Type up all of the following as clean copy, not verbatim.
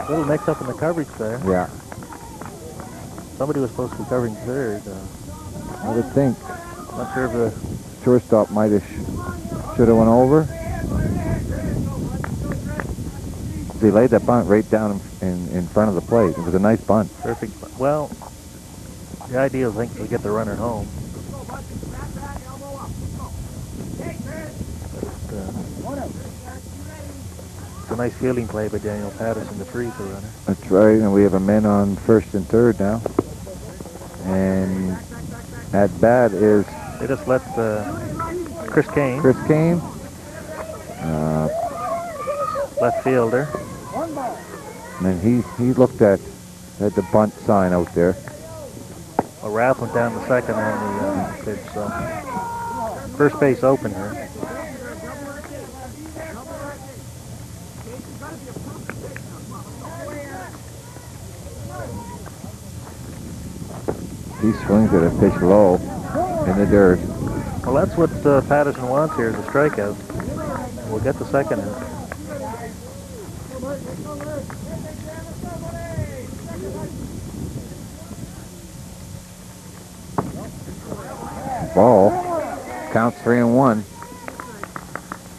little mix-up in the coverage there. Yeah. Somebody was supposed to be covering third. I would think. Not sure if the Shortstop might have should have went over. They laid that bunt right down in front of the plate. It was a nice bunt. Perfect. Well, the ideal thing is to get the runner home. It's a nice fielding play by Daniel Patterson to freeze the runner. That's right, and we have a man on first and third now. And at bat is... They just let Chris Kane. Chris Kane. Left fielder. And he looked at the bunt sign out there. A wrap went down the second on the pitch, so first base open here. He swings at a pitch low in the dirt. Well, that's what Patterson wants here is a strikeout. We'll get the second out. Ball. Counts 3-1.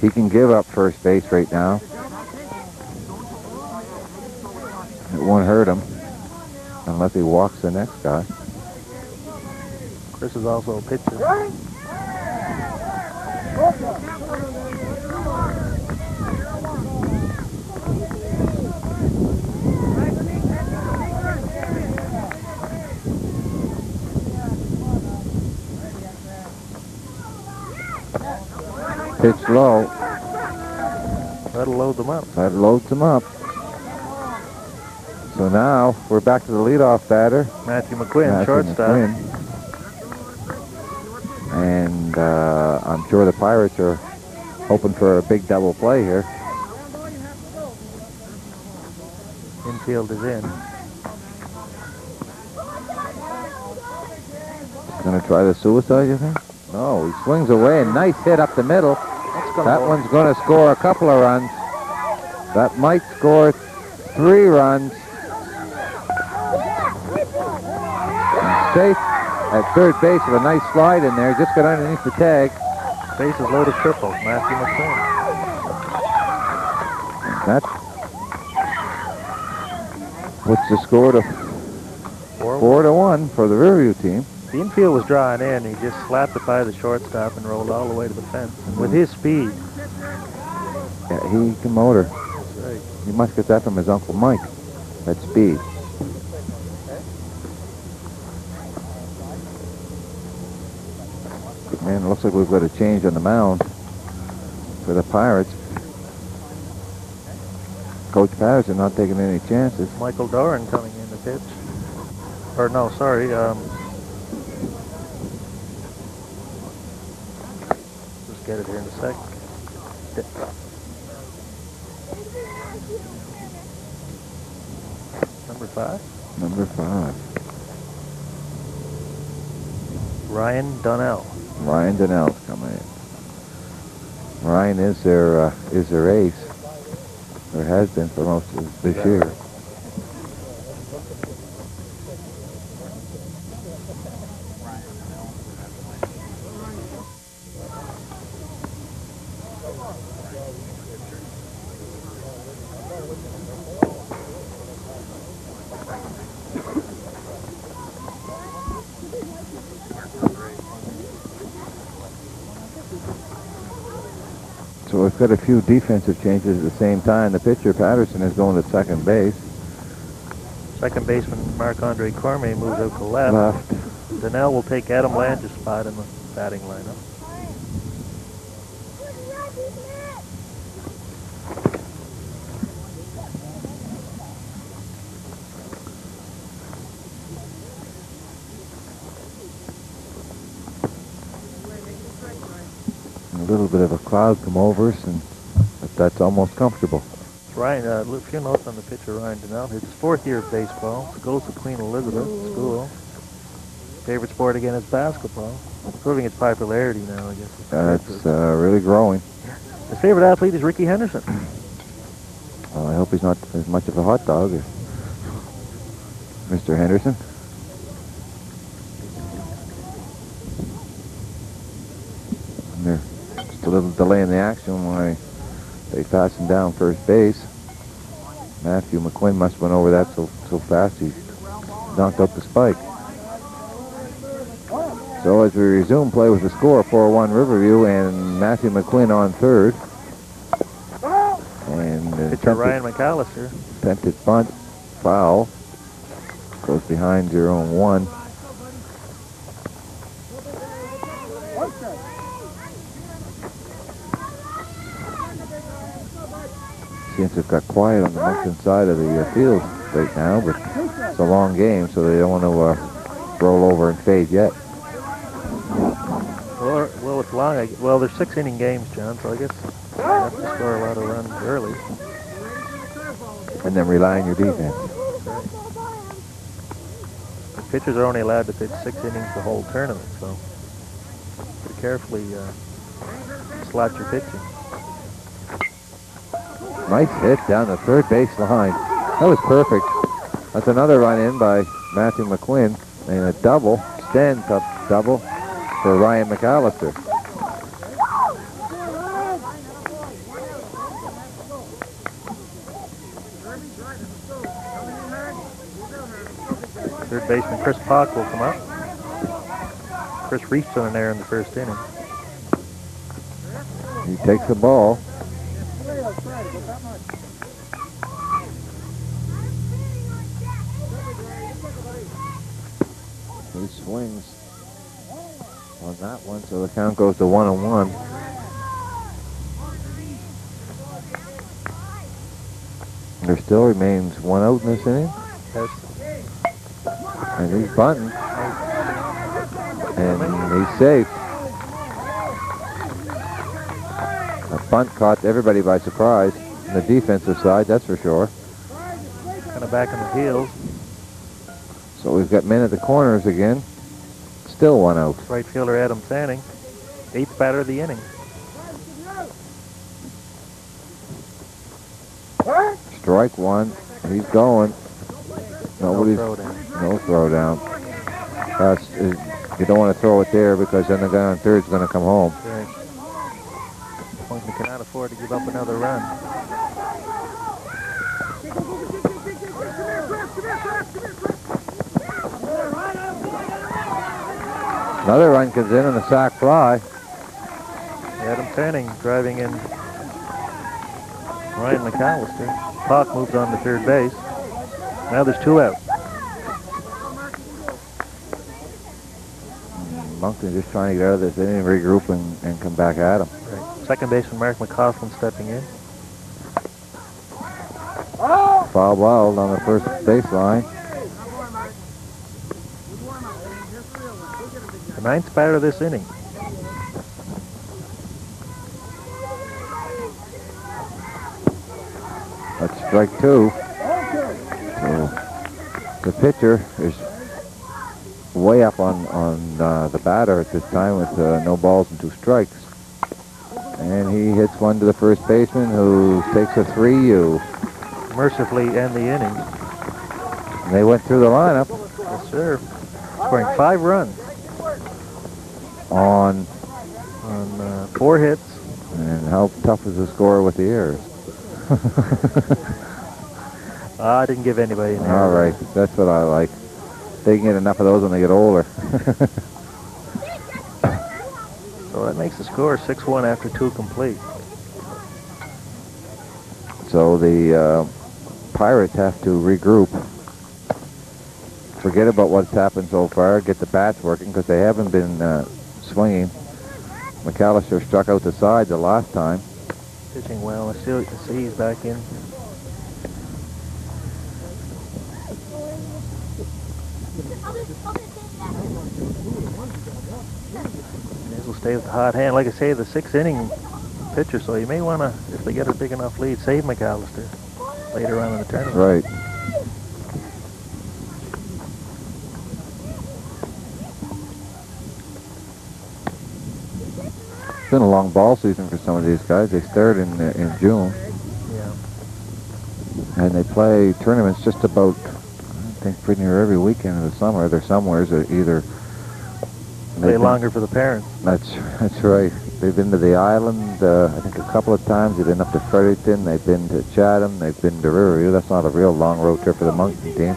He can give up first base right now. It won't hurt him unless he walks the next guy. Chris is also a pitcher. Pitch low. That'll load them up. That loads them up. So now we're back to the leadoff batter. Matthew McQuinn, shortstop. And I'm sure the Pirates are hoping for a big double play here. Infield is in. Going to try the suicide, you think? No, he swings away. Nice hit up the middle. That one's going to score a couple of runs. That might score 3 runs. And safe at third base with a nice slide in there. Just got underneath the tag. Bases loaded triple. Matthew McQuinn. That puts the score to 4-1 for the Riverview team. The infield was drawing in. He just slapped it by the shortstop and rolled all the way to the fence. And with his speed. Yeah, he can motor. That's right. He must get that from his Uncle Mike. That speed. Man, it looks like we've got a change on the mound for the Pirates. Coach Patterson not taking any chances. Michael Doran coming in the pitch. Or no, sorry. Just get it here in a sec. Number 5? Number 5. Ryan Donnell. Ryan Donnell's coming in. Ryan is their ace. Or has been for most of this year. So we've got a few defensive changes at the same time. The pitcher, Patterson, is going to second base. Second baseman Marc-Andre Cormier moves out to left. Donnell will take Adam Lange's spot in the batting lineup. A little bit of a cloud come over us, and that's almost comfortable. Ryan, a few notes on the pitcher, Ryan Donnell. His 4th year of baseball. Goes to Queen Elizabeth School. Favorite sport again is basketball. Proving its popularity now, I guess. It's really growing. His favorite athlete is Ricky Henderson. Well, I hope he's not as much of a hot dog as Mr. Henderson. And there's just a little delay in the action while they fastened down first base. Matthew McQuinn must have went over that so fast he knocked out the spike. So as we resume play with the score, 4-1 Riverview, and Matthew McQuinn on third. And pitcher Ryan McAllister. Attempted bunt, foul. Goes behind 0-1. Seems to have got quiet on the Moncton side of the field right now, but it's a long game, so they don't want to roll over and fade yet. Well, it's long. Well, there's 6-inning games, John, so I guess you have to score a lot of runs early. And then rely on your defense. Right. The pitchers are only allowed to pitch 6 innings the whole tournament, so be carefully slot your pitching. Nice hit down the third base line. That was perfect. That's another run in by Matthew McQuinn, and a double, stand-up double for Ryan McAllister. Third baseman Chris Pock will come up. Chris reached on an error in the first inning. He takes the ball. He swings on that one, so the count goes to 1-1. There still remains 1 out in this inning. Yes. And he's bunting. And he's safe. A bunt caught everybody by surprise on the defensive side, that's for sure. Kind of back in the heels. So we've got men at the corners again. Still 1 out. Right fielder Adam Fanning, 8th batter of the inning. Strike 1. He's going. Nobody's. No throw down. You don't want to throw it there because then the guy on third is going to come home. Right. Moncton cannot afford to give up another run. Another run comes in on a sac fly. Adam Fanning driving in Ryan McAllister. Pock moves on to third base. Now there's 2 out. Moncton just trying to get out of this inning, regroup and come back at him. Right. Second baseman Mark McCausland stepping in. Foul ball on the first baseline. The 9th batter of this inning. That's strike 2. So the pitcher is way up on the batter at this time with no balls and 2 strikes. And he hits one to the first baseman who takes a 3-2. Mercifully end the inning. And they went through the lineup. Yes, sir. Scoring 5 runs. On 4 hits. And how tough is the score with the errors? I didn't give anybody an error. All right, that's what I like. They can get enough of those when they get older. So that makes the score 6-1 after 2 complete. So the Pirates have to regroup. Forget about what's happened so far. Get the bats working because they haven't been swinging. McAllister struck out the side the last time. Pitching well. I see he's back in. This will stay with the hot hand. Like I say, the 6th inning pitcher, so you may want to, if they get a big enough lead, save McAllister later on in the tournament. Right. It's been a long ball season for some of these guys. They started in June. Yeah. And they play tournaments just about, I think, pretty near every weekend of the summer. They're somewheres either... Play longer for the parents. That's right. They've been to the island, I think, a couple of times. They've been up to Fredericton. They've been to Chatham. They've been to Riverview. That's not a real long road trip for the Moncton team.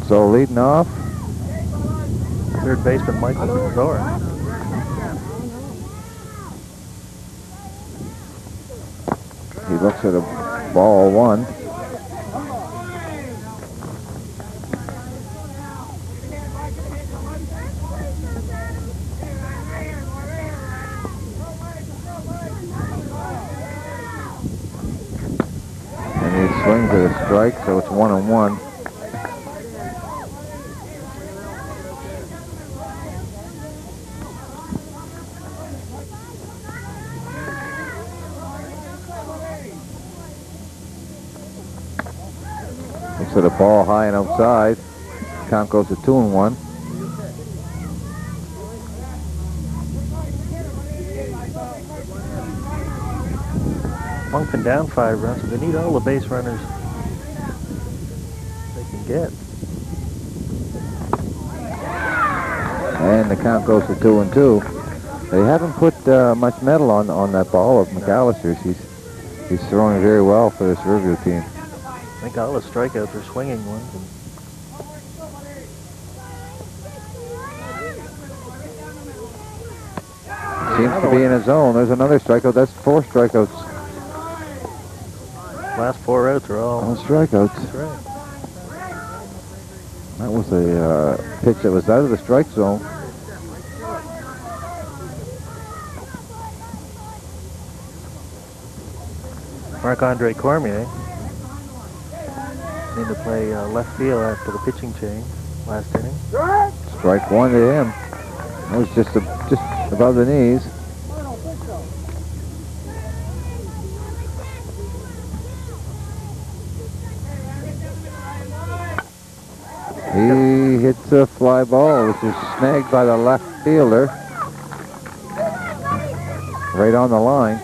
So leading off, third baseman Michael Zora. He looks at a ball one. And he swings at a strike, so it's 1-1. Looks at a ball high and outside. Count goes to 2-1. Moncton down 5 runs, so they need all the base runners they can get. And the count goes to 2-2. They haven't put much metal on that ball of McAllister's. He's throwing very well for this Riverview team. I think all the strikeouts are swinging ones. Seems to be in his zone. There's another strikeout. That's 4 strikeouts. Last 4 outs are all strikeouts. That's right. That was a pitch that was out of the strike zone. Marc-Andre Cormier need to play left field after the pitching change last inning. Strike 1 to him. That was just above the knees. He hits a fly ball, which is snagged by the left fielder. Right on the line.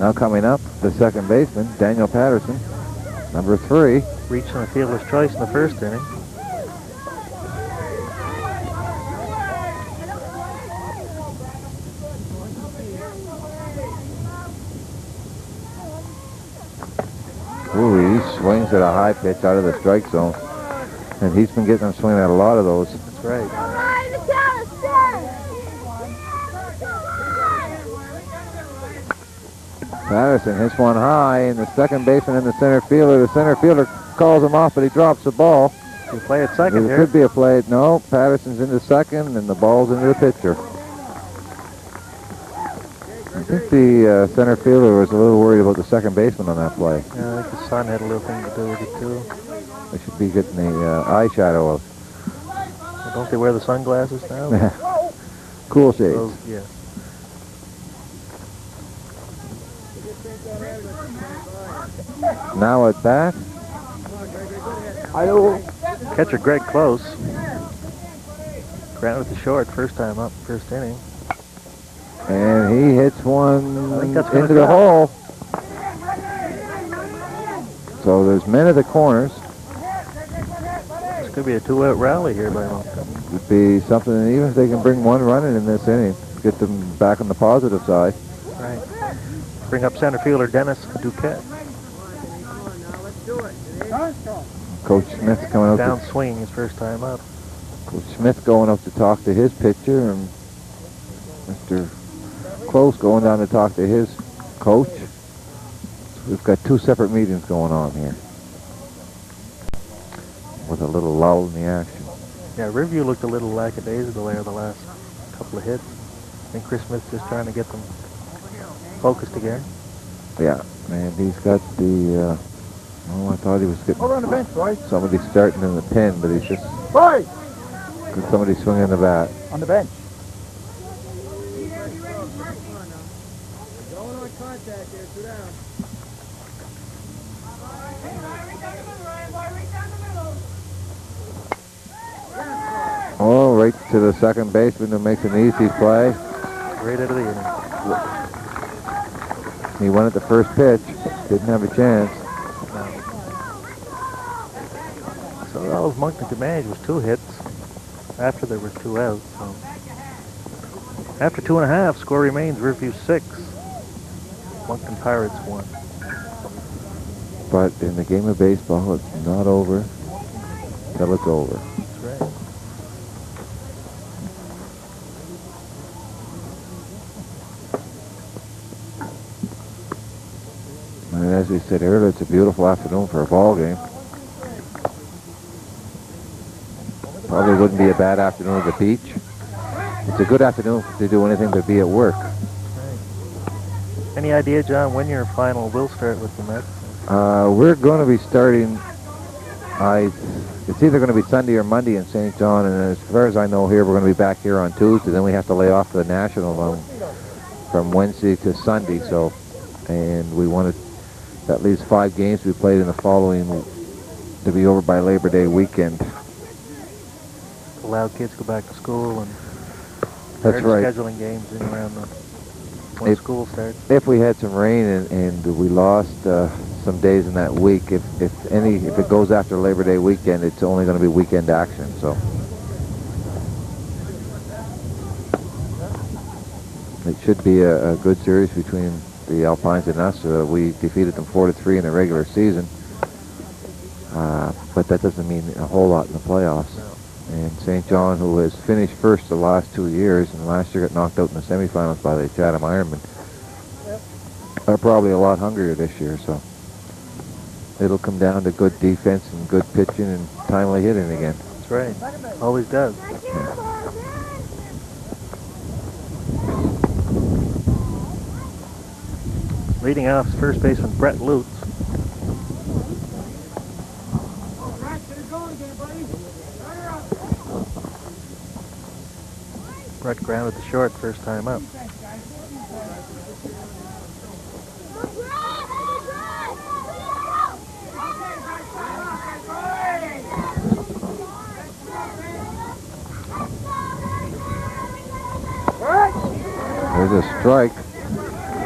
Now coming up, the second baseman, Daniel Patterson, number 3. Reaching a fielder's choice in the first inning. Ooh, he swings at a high pitch out of the strike zone. And he's been getting them swinging at a lot of those. That's right. Patterson hits one high, and the second baseman and the center fielder calls him off, but he drops the ball. You play at second There here. could be a play. No, Patterson's into second, and the ball's into the pitcher. I think the center fielder was a little worried about the second baseman on that play. Yeah, I think the sun had a little thing to do with it too. They should be getting the eye shadow out. Well, don't they wear the sunglasses now? Cool shades. Those, yeah. Now at bat. Catcher Greg Close. Grounded to short first time up, first inning. And he hits one I think that's gonna into the drop. hole. So there's men at the corners. This could be a 2-out rally here by Moncton. Would be something, even if they can bring one run in this inning, get them back on the positive side. Right. Bring up center fielder Dennis Duquette. Coach Smith coming out. Down swinging his first time up. Coach Smith going up to talk to his pitcher, and Mr. Close going down to talk to his coach. So we've got 2 separate meetings going on here, with a little lull in the action. Yeah, Riverview looked a little lackadaisical there the last couple of hits. I think Chris Smith's just trying to get them focused again. Yeah, and he's got the, oh, I thought he was getting Over on the bench, boys. somebody starting in the pen, but he's just Boys! got somebody swinging the bat. On the bench. right to the second baseman who makes an easy play. Right out of the inning. He went at the first pitch. Didn't have a chance. No. So all Moncton could manage was 2 hits after there were 2 outs. So after 2.5, score remains Riverview 6. Moncton Pirates 1. But in the game of baseball, it's not over till it's over. That's right. And as we said earlier, it's a beautiful afternoon for a ball game. Probably wouldn't be a bad afternoon at the beach. It's a good afternoon to do anything but be at work. Right. Any idea, John, when your final will start with the Mets? We're going to be starting, it's either going to be Sunday or Monday in St. John, and as far as I know here, we're going to be back here on Tuesday. Then we have to lay off for the National from Wednesday to Sunday. So, and we wanted at least 5 games to be played in the following, to be over by Labor Day weekend. Allow kids to go back to school and That's right. scheduling games in around when school starts. If we had some rain and we lost some days in that week, if it goes after Labor Day weekend, it's only going to be weekend action. So it should be a good series between the Alpines and us. We defeated them 4-3 in the regular season, but that doesn't mean a whole lot in the playoffs. No. And St. John, who has finished first the last 2 years, and last year got knocked out in the semifinals by the Chatham Ironmen, are probably a lot hungrier this year. So it'll come down to good defense and good pitching and timely hitting again. That's right. Always does. Yeah. Leading off is first baseman Brett Lutz. Brett grounded to short first time up. There's a strike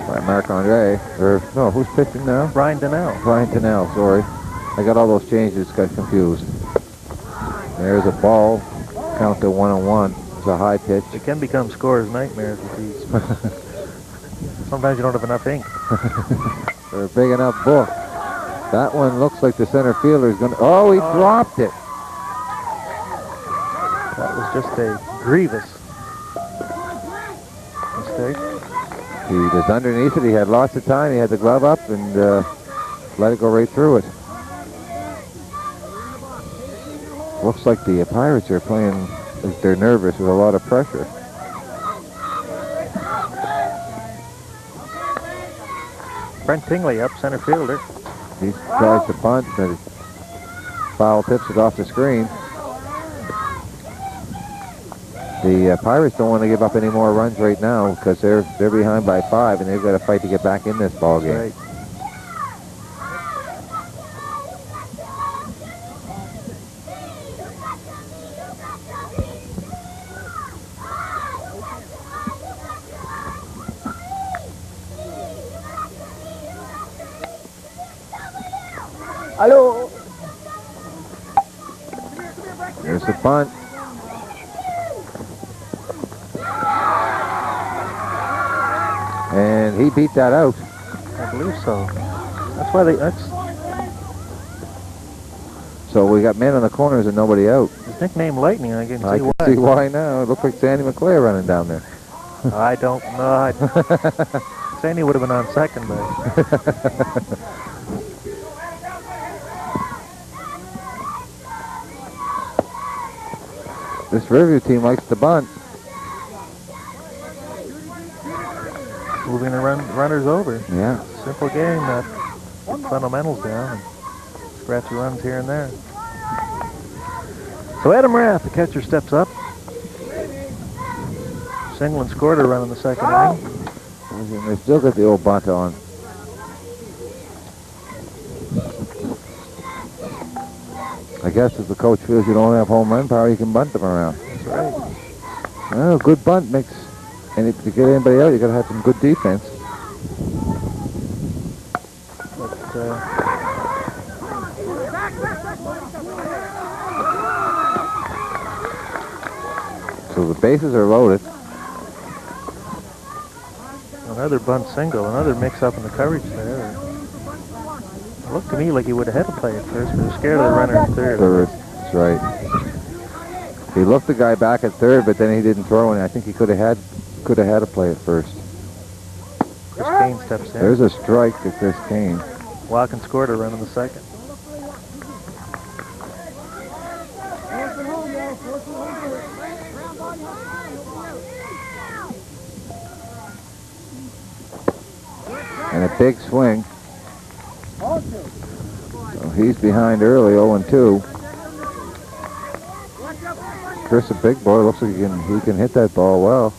by Marc-Andre. Or, no, who's pitching now? Brian Donnell. Brian Donnell, sorry. I got all those changes, got confused. There's a ball, count to 1-1. It's a high pitch. It can become scorers' nightmares with these. Sometimes you don't have enough ink. Or a big enough book. That one looks like the center fielder is going to... Oh, he dropped it. That was just a grievous mistake. He was underneath it. He had lots of time. He had the glove up and let it go right through it. Looks like the Pirates are playing... They're nervous with a lot of pressure. Brent Tingley up, center fielder. He tries to punt, but foul tips it off the screen. The Pirates don't want to give up any more runs right now because they're behind by 5 and they've got to fight to get back in this ball game. Right. Hello. There's the punt. And he beat that out. I believe so. That's why So we got men on the corners and nobody out. his nickname Lightning. I can see I why. can see why now. It looked like Sandy McClare running down there. I don't know. Sandy would have been on second base. This Riverview team likes to bunt. Moving the runners over. Yeah. Simple game. Fundamentals down. And scratchy runs here and there. So Adam Rath, the catcher, steps up. Single and scored a run in the second inning. They still got the old bunt on. I guess if the coach feels you don't have home run power, you can bunt them around. That's right. Oh, good bunt makes, and if you get anybody out, you got to have some good defense. But, so the bases are loaded. another bunt single, another mix-up in the coverage there. It looked to me like he would have had to play it first, but he was scared of the runner in third. That's right. He looked the guy back at third, but then he didn't throw it. I think he could have had to play it first. Chris Kane steps in. There's a strike to Chris Kane. Watkins scored a run in the second. And a big swing. So he's behind early, 0-2. Chris, a big boy, looks like he can hit that ball well.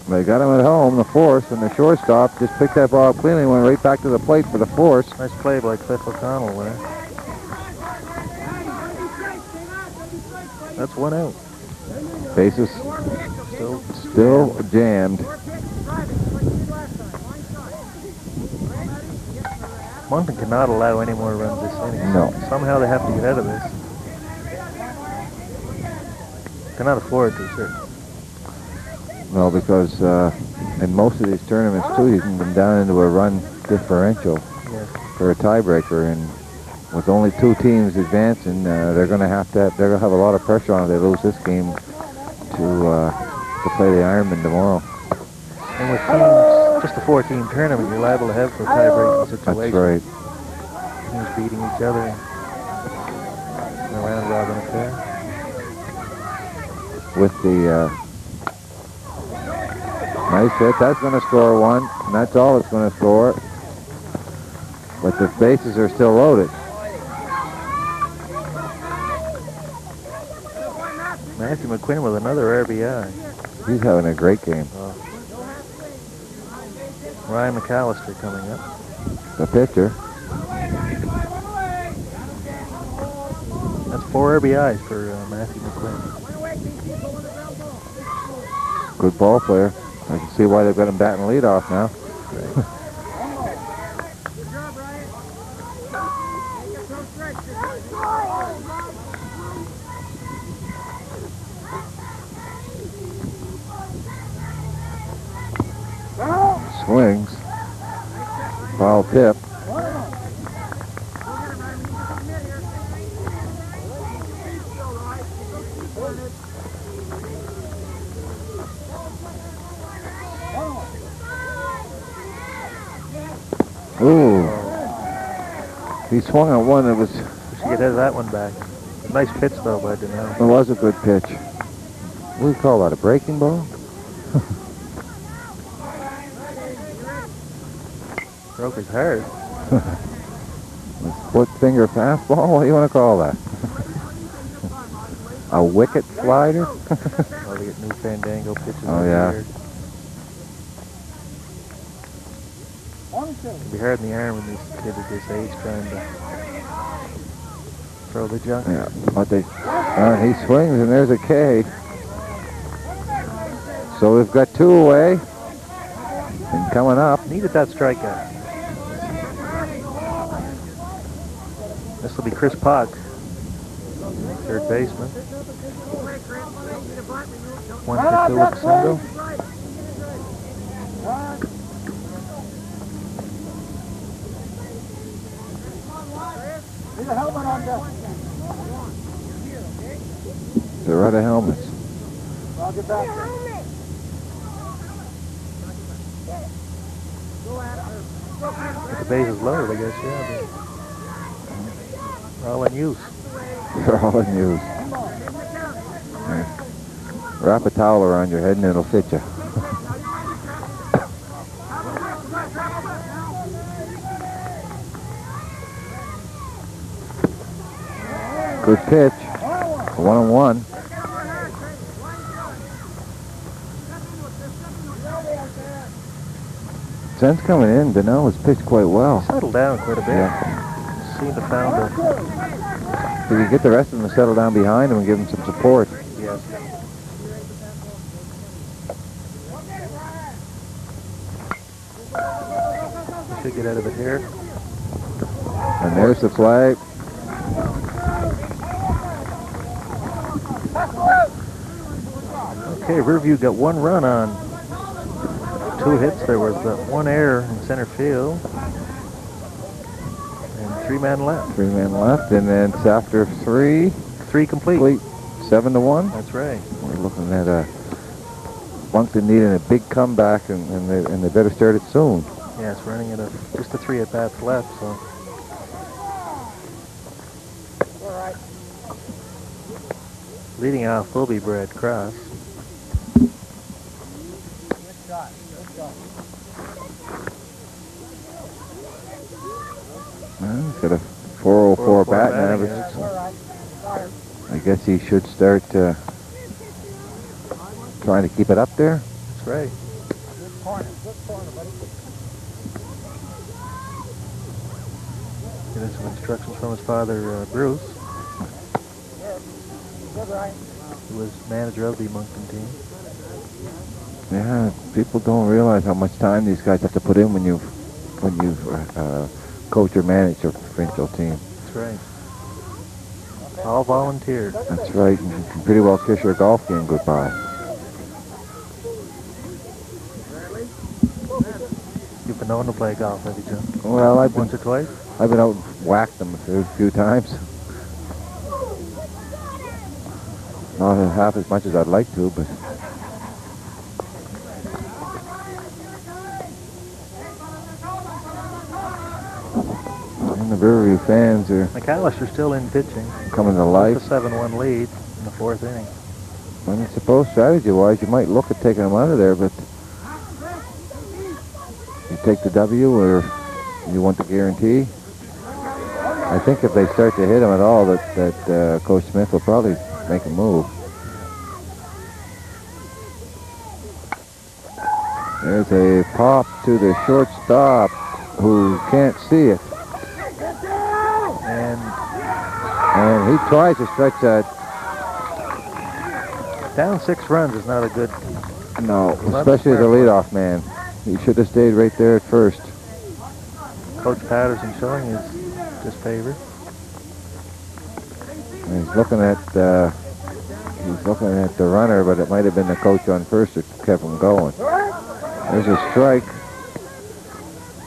They got him at home, the fourth, and the shortstop just picked that ball up cleanly and went right back to the plate for the fourth. Nice play by Cliff O'Connell there. That's one out. Bases still jammed. Moncton cannot allow any more runs this inning. No. Somehow they have to get out of this. Cannot afford to, sir. No, because in most of these tournaments too, you can come down into a run differential for a tiebreaker, and with only two teams advancing, they're going to have a lot of pressure on if they lose this game to play the Ironman tomorrow. And with teams, just a 4-team tournament, you're liable to have a tie-breaking situation. That's right. Teams beating each other in a round-robin affair. With the nice hit, that's going to score one, and that's all it's going to score. But the bases are still loaded. Matthew McQuinn with another RBI. He's having a great game. Ryan McAllister coming up. The pitcher. That's 4 RBIs for Matthew McQuinn. Good ball player. I can see why they've got him batting leadoff now. Swings. Foul tip. Ooh. He swung on one that was... We should get that one back. Nice pitch though by Donnell. It was a good pitch. What do you call that, a breaking ball? Broke his heart. A split finger fastball? What do you want to call that? A wicket slider? Oh, they get new Fandango pitches. Oh, yeah. It'd be hard in the arm when these kids at this age trying to throw the junk. Yeah, but he swings and there's a K. So we've got 2 away. And coming up. Needed that strikeout. This will be Chris Pock, third baseman. 1-2 with a single. They're out of helmets. If the base is lowered, I guess, yeah. They're all in use. They're all in use. Wrap a towel around your head and it'll fit you. Good pitch. 1-1. Since coming in, Donnell has pitched quite well. Settled down quite a bit. Yeah. seem to found a... Did we get the rest of them to settle down behind him and give him some support? Yes. We should get out of it here. And there's the flag. Okay, Riverview got one run on 2 hits. There was one error in center field. And 3 men left. 3 men left, and then it's after 3. 3 complete. 7-1. That's right. We're looking at Moncton needing a big comeback, and they better start it soon. Yeah, it's running at just the 3 at-bats left, so. Leading off will be Brad Cross. Well, he's got a 404 batting average. I guess he should start trying to keep it up there. That's right. Good corner, buddy. Getting some instructions from his father, Bruce, Good, Ryan. who was manager of the Moncton team. Yeah, people don't realize how much time these guys have to put in when you coach or manage your provincial team. That's right. All volunteer. That's right. You can pretty well kiss your golf game goodbye. You've been known to play golf, have you, Jim? Well, Once or twice? I've been out and whacked them a few times. Not half as much as I'd like to, but and the Riverview fans are McAllister's still in pitching. coming to With life. a 7-1 lead in the 4th inning. When it's supposed strategy-wise, you might look at taking them out of there, but you take the W or you want the guarantee. I think if they start to hit him at all, that Coach Smith will probably make a move. There's a pop to the shortstop who can't see it. And he tries to stretch that. Down 6 runs is not a good... No, especially as a leadoff man. He should have stayed right there at first. Coach Patterson showing his disfavor. And he's looking at the runner, but it might have been the coach on first that kept him going. There's a strike.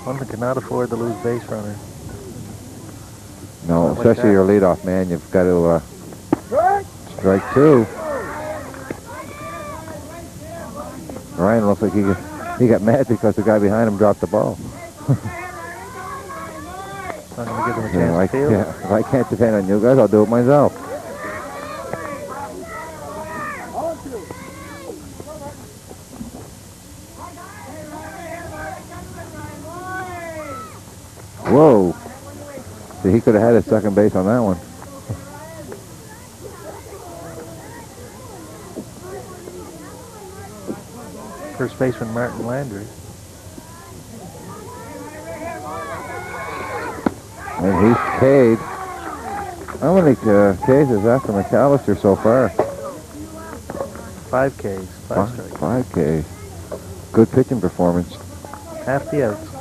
One that cannot afford to lose base runner. No, Not like especially that. your leadoff man. You've got to strike 2. Ryan looks like he got mad because the guy behind him dropped the ball. Not going to give him a chance to field. If I can't depend on you guys, I'll do it myself. Whoa. See, he could have had his second base on that one. First baseman Martin Landry. And he's K'd. How many Ks is that for McAllister so far? 5 Ks, 5 strikes. 5 Ks. Good pitching performance. Half the outs. I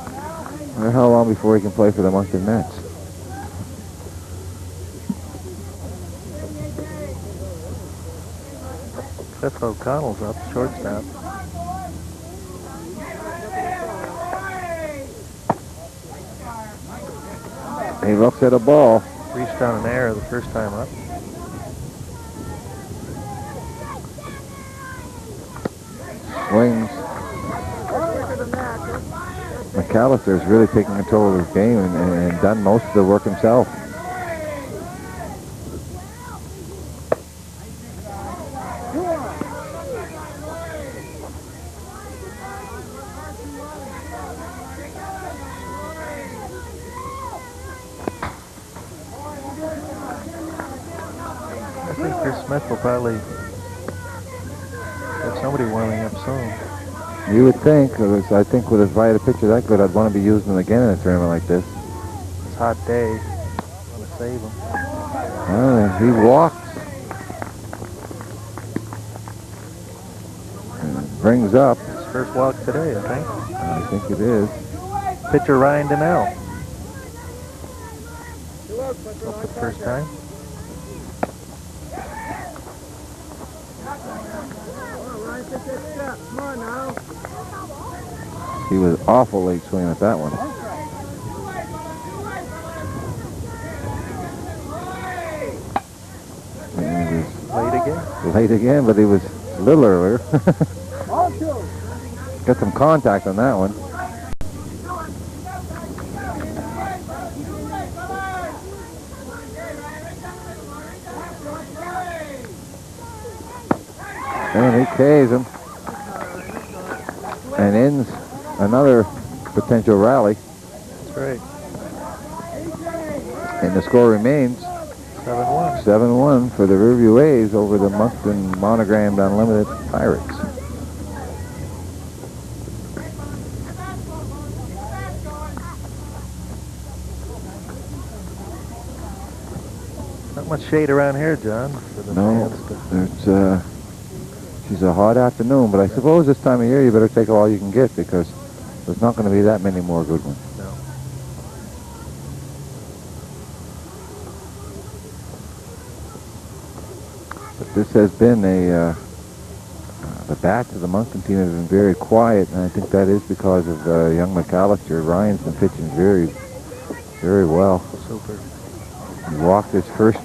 wonder how long before he can play for the Moncton Mets. Cliff O'Connell's up, shortstop. He looks at a ball. Reached on an error the first time up. Swings. McAllister's really taken control of his game and done most of the work himself. I think Chris Smith will probably have somebody warming up soon. You would think, I think with as wide a pitcher that good, I'd want to be using him again in a tournament like this. It's a hot day. save him. He walks. And brings up. His first walk today, I think. I think it is. Pitcher Ryan Donnell. Up the first time. He was awful late swing at that one. And he was late again, but he was a little earlier. Got some contact on that one. And he Ks him and ends another potential rally. That's right. And the score remains 7-1. 7-1 for the Riverview A's over the Moncton monogrammed Unlimited Pirates. Not much shade around here, John. For the No, fans she's a hot afternoon, but I suppose this time of year you better take all you can get because there's not going to be that many more good ones. No. But this has been the bats of the Moncton team have been very quiet, and I think that is because of young McAllister. Ryan's been pitching very, very well. Super. He walked his first,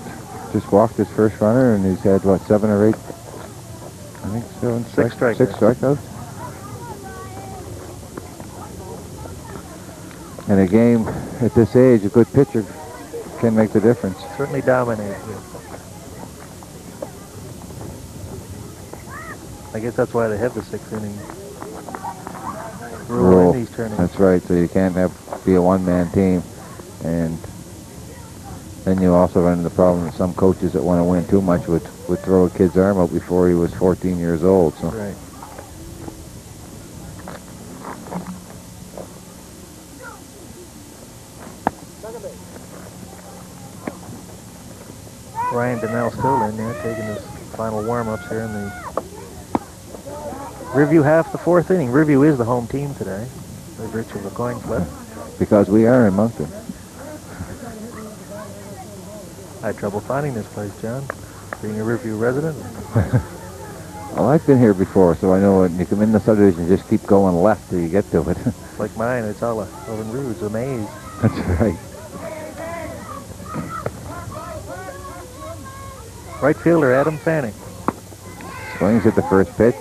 just walked his first runner, and he's had what, 7 or 8? I think 7 Six strikeouts. 6 strikeouts. In a game at this age, a good pitcher can make the difference. Certainly dominated here. I guess that's why they have the 6th inning rule in these tournaments. That's right, so you can't be a one-man team. And then you also run into the problem that some coaches that want to win too much would throw a kid's arm out before he was 14 years old. So. Right. Ryan Donnell still in there, taking his final warm-ups here in the Riverview half the 4th inning. Riverview is the home team today, by virtue of a coin flip. Because we are in Moncton. I had trouble finding this place, John, being a Riverview resident. Well, I've been here before, so I know when you come in the subdivision, you just keep going left till you get to it. Like mine, it's all a Oven Rouge, a maze. That's right. Right fielder Adam Fanning. Swings at the first pitch.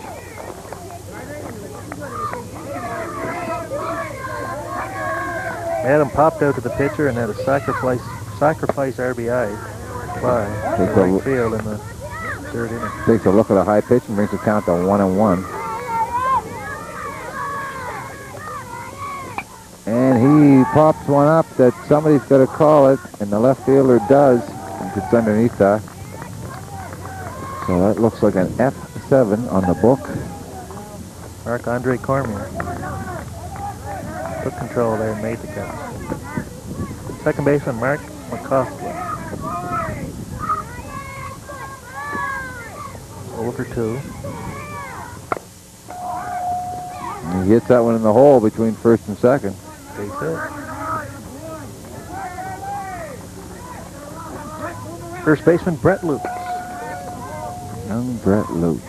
Adam popped out to the pitcher and had a sacrifice RBI fly to right field in the 3rd inning. Takes a look at a high pitch and brings the count to 1-1. And he pops one up that somebody's got to call it, and the left fielder does. And it's underneath that. So that looks like an F7 on the book. Marc-Andre Cormier took control there and made the catch. Second baseman Mark McCausland. 0-for-2. And he hits that one in the hole between first and second. Base hit. First baseman Brett Lutz. Young Brett Lutz.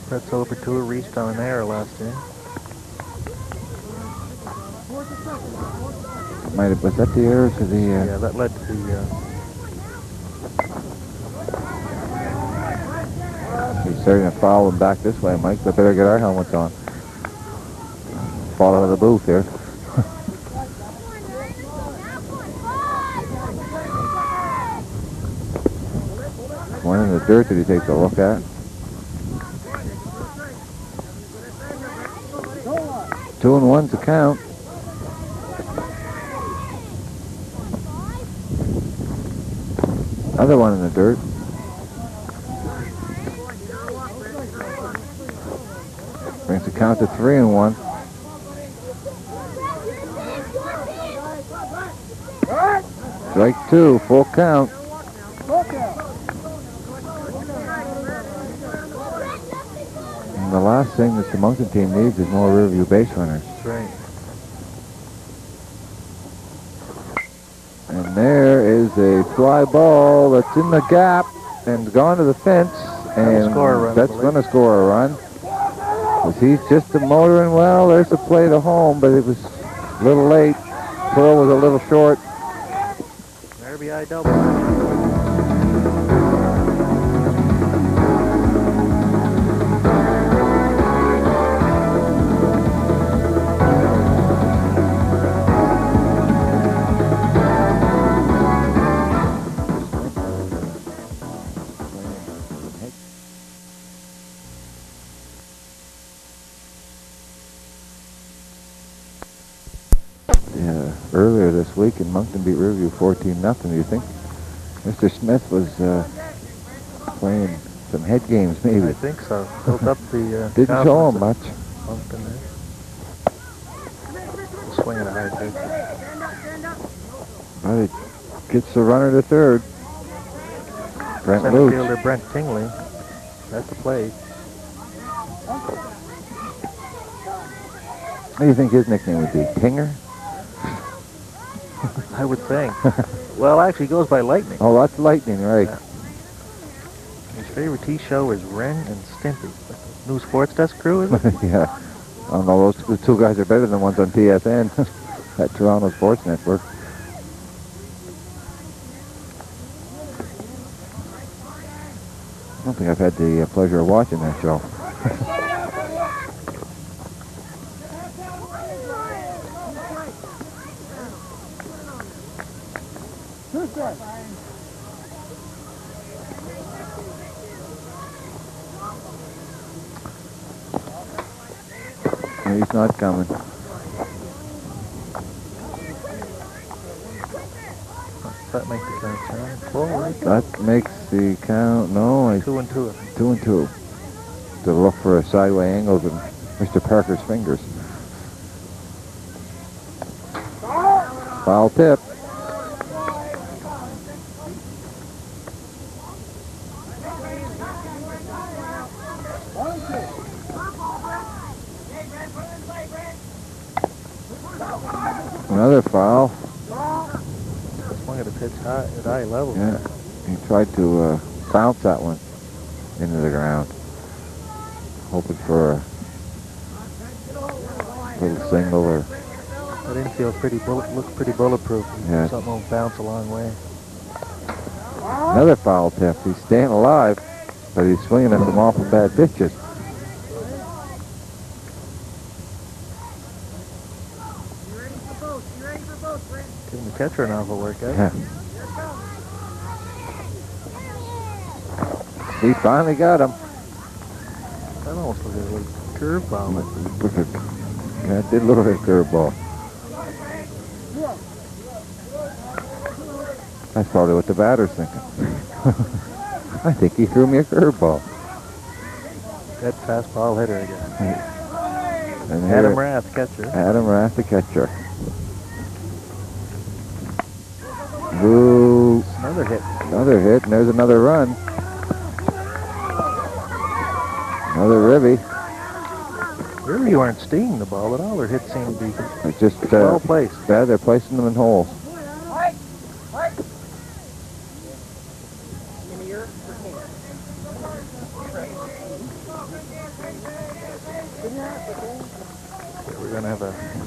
Brett's 0-for-2, reached on an error last inning. Was that the error to the... Yeah, that led to the... He's starting to follow him back this way, Mike. We better get our helmets on. Fall out of the booth here. One in the dirt that he takes a look at. 2-1's the count. Another one in the dirt. count to 3-1. Strike 2, full count. And the last thing that the Moncton team needs is more Riverview base runners. That's right. And there is a fly ball that's in the gap and gone to the fence. And score a run, that's going to score a run. Because he's just a motoring. Well, there's the play to home, but it was a little late. Throw was a little short. RBI double. Earlier this week in Moncton beat Riverview 14-0. Do you think Mr. Smith was playing some head games maybe? I think so. Built up the didn't show him much. Moncton there. Swinging a hard pitch. But it gets the runner to third. Brent Center Luch. fielder Brent Tingley at the plate. What do you think his nickname would be? Tinger? I would think. Well, actually, he goes by Lightning. Oh, that's Lightning, right. Yeah. His favorite tea show is Ren and Stimpy. Like the new sports desk crew, is it? Yeah. I don't know, those two guys are better than ones on TSN. That Toronto Sports Network. I don't think I've had the pleasure of watching that show. He's not coming. That makes the count sound forward. That makes the count, no. 2-2. 2-2. To look for a sideway angle in Mr. Parker's fingers. Foul tip. Another foul. Swung at a pitch high, at eye level. Yeah, he tried to bounce that one into the ground, hoping for a little single or. That infield looks pretty bulletproof. Yeah. Something will bounce a long way. Another foul tip. He's staying alive, but he's swinging at some awful bad pitches. Giving the catcher an awful workout. Yeah. He finally got him. That almost looked like a little curveball. That did look like a curveball. That's probably what the batter's thinking. I think he threw me a curveball. That fastball hitter again. And Adam Rath, catcher. Adam Rath, the catcher. Boo. Another hit. Another hit, and there's another run. Another Rivy. Riverview aren't stealing the ball, but all their hits seem to be It's just well placed. Yeah, they're placing them in holes.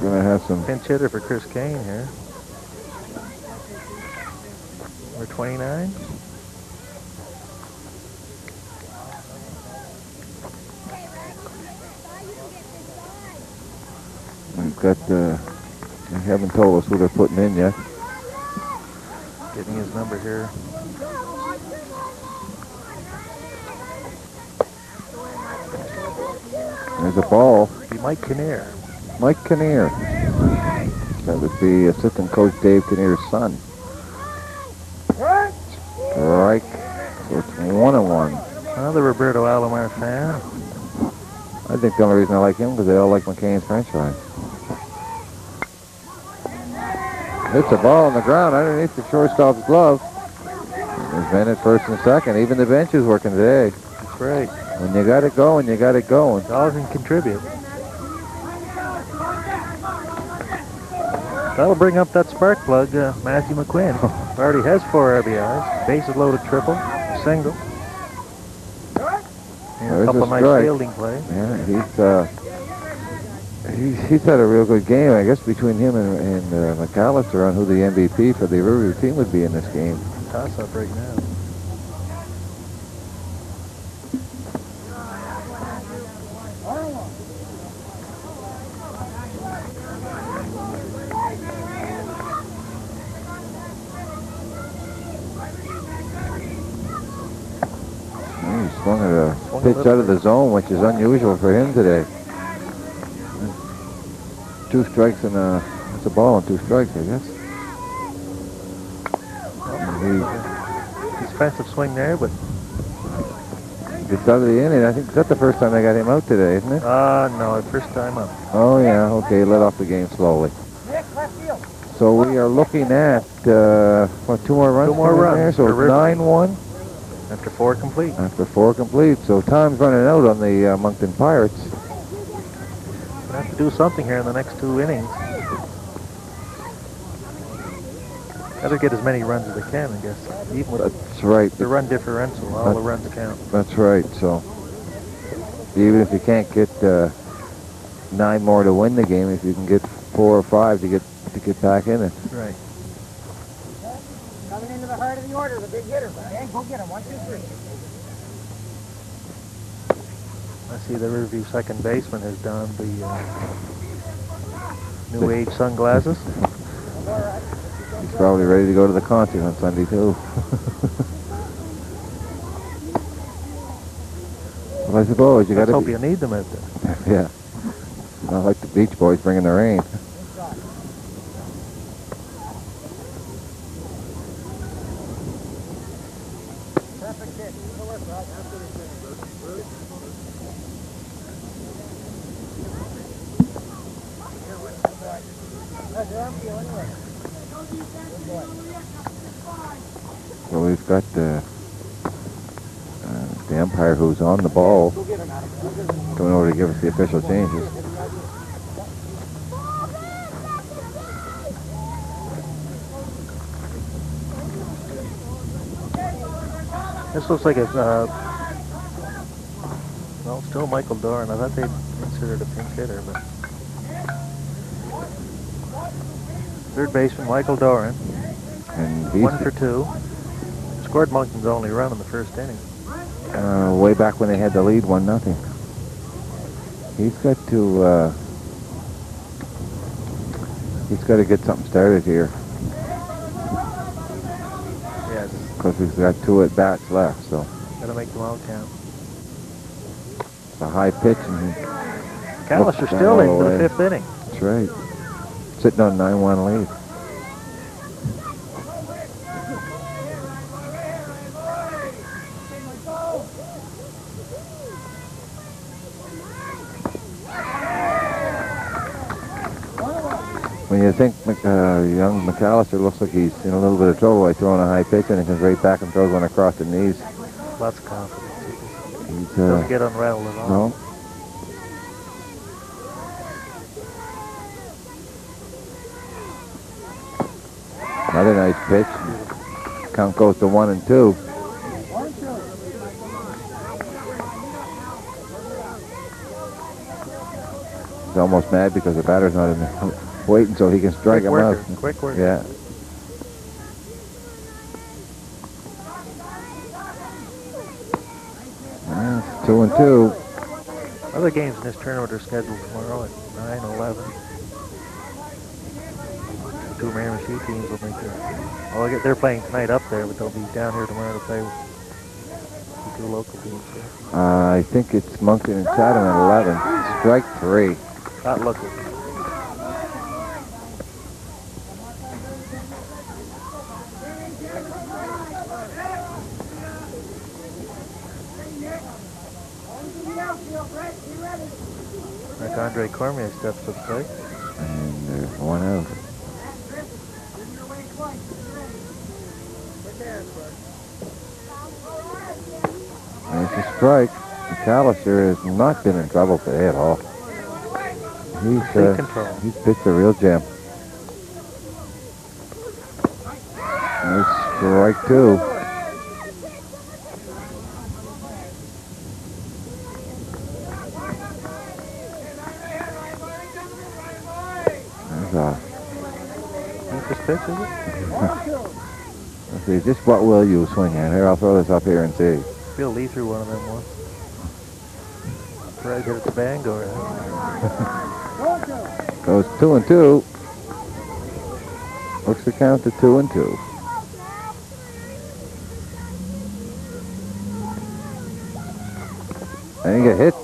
We're gonna have some pinch hitter for Chris Kane here. Number 29. We've got, they haven't told us who they're putting in yet. Getting his number here. There's a ball. Be Mike Kinnear. Mike Kinnear. That would be assistant coach Dave Kinnear's son. Strike. So it's 1-1. Another Roberto Alomar fan. I I think the only reason I like him because they all like McCain's French fries. Hits a ball on the ground underneath the shortstop's glove. There's men at first and second. Even the bench is working today. That's right. When you got it going, you got it going. All can contribute. That'll bring up that spark plug, Matthew McQuinn. Already has 4 RBIs. Bases loaded triple, single. And a couple of nice fielding plays. Yeah, he's had a real good game. I guess between him and McAllister on who the MVP for the Riverview team would be in this game. Toss-up right now. He swung at a pitch out of the zone, which is unusual for him today. 2 strikes and it's a ball and 2 strikes, I guess. Defensive swing there, but it's out of the inning. I think that's the first time they got him out today, isn't it? no, first time up. Oh yeah, okay, let off the game slowly. So we are looking at what, 2 more runs? 2 more runs there? So it's 9-1 after 4 complete. after 4 complete. So time's running out on the Moncton Pirates. We'll have to do something here in the next 2 innings. Got to get as many runs as they can, I guess. Even with That's right. the run differential, all the runs count. That's right. So even if you can't get 9 more to win the game, if you can get 4 or 5 to get back in it. Right. Coming into the heart of the order, the big hitter. Okay, go get him. 1, 2, 3. I see the Riverview second baseman has donned the new age sunglasses. He's probably ready to go to the concert on Sunday too. Well, I suppose you got to hope you need them out there. Yeah. Not like the Beach Boys bringing the rain. Perfect hit. Good work, Rod. So we've got the umpire who's on the ball coming over to give us the official changes. This looks like a, well, still Michael Doran. I thought they considered a pinch hitter, but third baseman Michael Doran, And he's 1 for 2. Scored Moncton's only run in the first inning. way back when they had the lead 1-0. He's got to get something started here. Yes. Because we've got 2 at bats left, so Got to make them all count. it's a high pitch. And McAllister still into the 5th inning. that's right. Sitting on 9-1 lead. When you think young McAllister looks like he's in a little bit of trouble by throwing a high pitch and he comes right back and throws one across the knees. Lots of confidence. He's, Doesn't get unraveled at all. no. Another nice pitch. Count goes to 1 and 2. He's almost mad because the batter's not in there. Waiting so he can strike him out. Quick work. Yeah. Yeah, it's 2 and 2. Other games in this tournament are scheduled tomorrow at 9, 11. 2 Miramichi teams will make their... Well, they're playing tonight up there, but they'll be down here tomorrow to play with the 2 local teams here. I think it's Moncton and Chatham at 11. Strike 3. Not looking. Like Andre Cormier steps to the plate. And there's one out. There's a strike. McAllister has not been in trouble today at all. He's pitched a real gem. There's strike two. There's a... This pitch, is it? Let's see, just what will you swing at? Here, I'll throw this up here and see. Bill Lee threw one of them once. Right hit it to Bangor. Goes 2-2. Looks the count to 2-2. And you get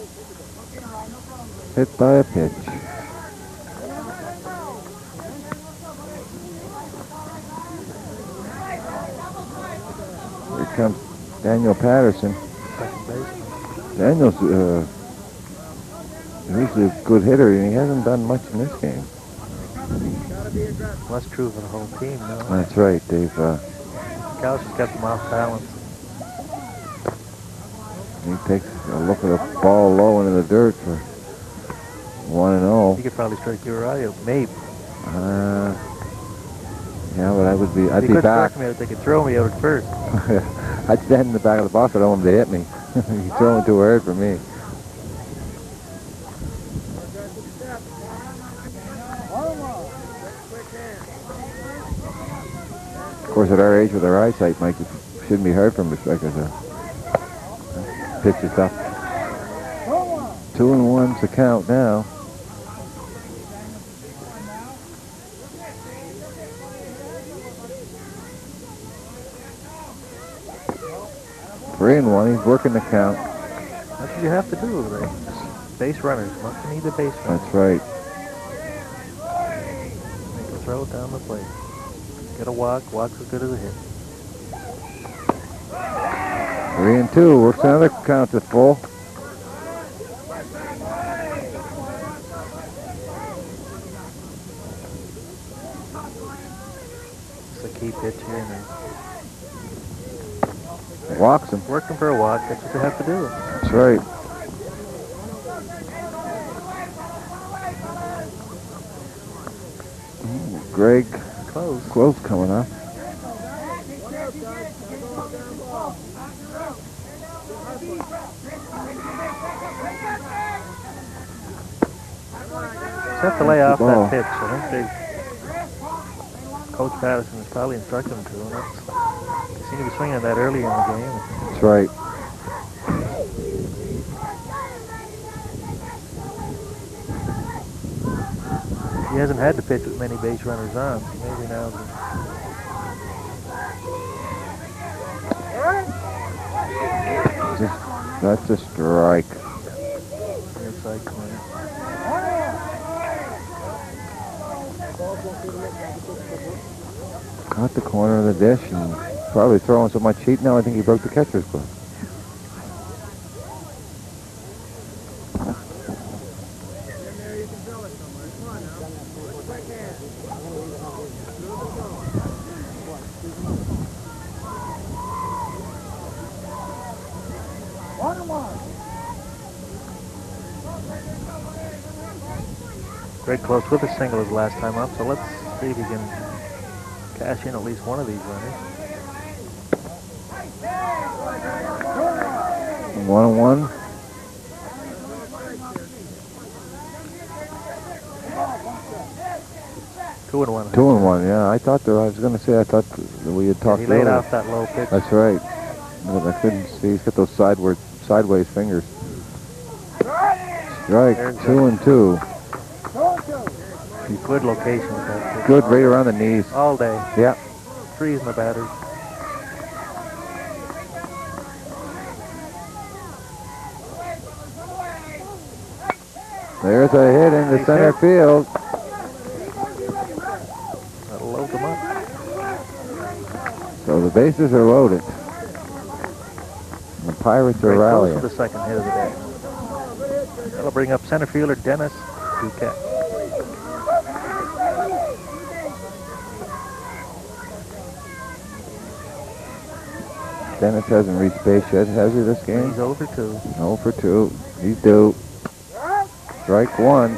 hit by a pitch. Here comes Daniel Patterson. Second baseman. Daniel's usually a good hitter, and he hasn't done much in this game. Well, that's true for the whole team, no? That's right. They've Couch has kept them off balance. he takes a look at a ball low into the dirt for 1-0. He could probably strike Uriah out, maybe. Yeah, but I'd be He back. Me out, they could throw me out at first. I'd stand in the back of the box. I don't want him to hit me. He's throwing too hard for me. Of course, at our age with our eyesight, Mike, it shouldn't be hard for him to strike us out. Pitch is up. 2-1's the count now. Three and one. He's working the count. That's what you have to do, right? Base runners. Moncton need a base runner. That's right. They can throw it down the plate. Get a walk. Walk's as good as a hit. 3-2. Works another count to full. It's a key pitch here now. Walks him. Working for a walk. That's what you have to do. That's right. Greg Close coming up. Just have to lay off that pitch. I think Coach Patterson has probably instructed him to. And they seem to be swinging that early in the game. That's right. He hasn't had to pitch with many base runners on. So maybe now. That's a strike. Inside corner. Caught the corner of the dish and probably throwing so much heat now I think he broke the catcher's glove. Greg Close with a single his last time up, so let's see if he can cash in at least one of these runners. 1-1. Two and one. 2-1, yeah. I thought I was going to say, I thought that we had talked He laid earlier. off that low pitch. That's right. But I couldn't see. He's got those sideways fingers. Strike, 2-2. Good location with that pitch. Good, right around the knees. All day. Yeah. Trees in the batters. There's a hit in the center field. That'll load them up. So the bases are loaded. The Pirates are rallying. Close to the second hit of the day. That'll bring up center fielder Dennis Duquette. Dennis hasn't reached base yet, has he, this game? He's over 2. 0 for 2. He's due. Strike 1.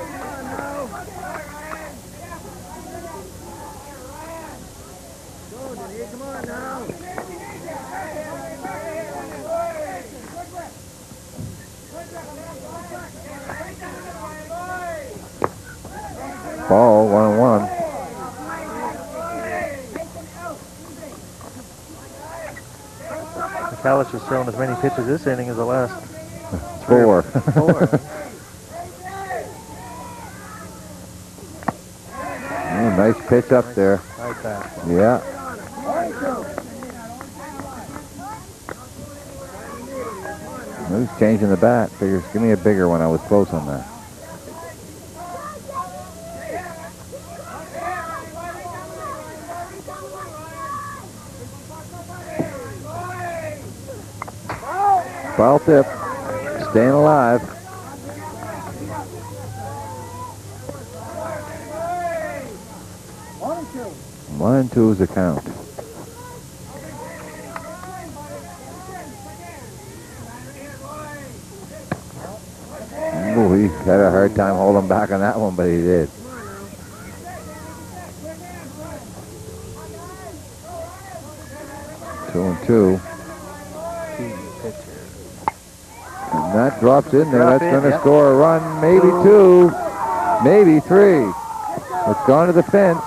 Ball, 1-1. McAllister's thrown as many pitches this inning as the last 4. 4. Nice pitch up there. Right back. Yeah. Who's changing the bat? Figures, give me a bigger one. I was close on that. Foul tip. Staying alive. 1-2 is the count. Ooh, he had a hard time holding back on that one, but he did. Two and 2. And that drops in there. That's going to score a run, maybe 2, maybe 3. It's gone to the fence.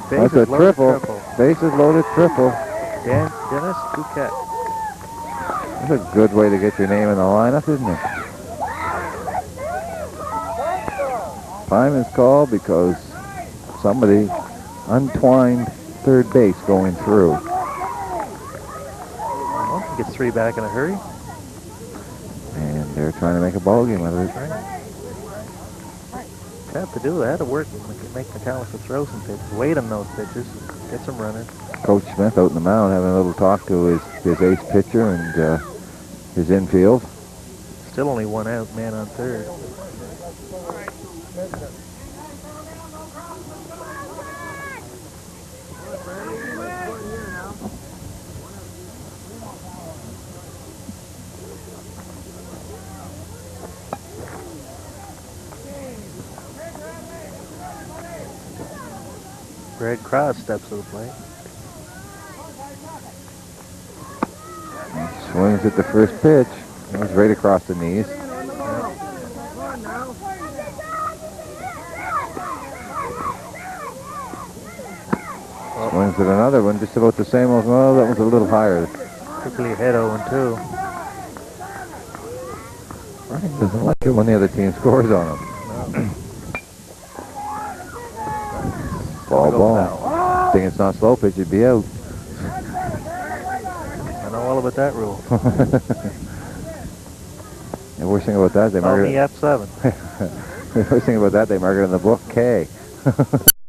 That's a triple. Bases loaded triple. Dennis Duquette. That's a good way to get your name in the lineup, isn't it? Pyman's called because somebody untwined third base going through. Well, he gets 3 back in a hurry. And they're trying to make a ball game out of it. Have to do that. To work. Make McAllister throw some pitches. Wait on those pitches. Get some running. Coach Smith out in the mound having a little talk to his ace pitcher and his infield. Still only 1 out, man on third. Greg Cross steps to the plate. Swings at the first pitch. It was right across the knees. Swings at another one, just about the same. Well, that was a little higher. Quickly ahead 0-2. Ryan doesn't like it when the other team scores on him. No. Ball. Think it's not slow pitch, it'd be out. I know all about that rule. The worst thing about that, they mark it. F7. The worst thing about that, they mark it in the book K.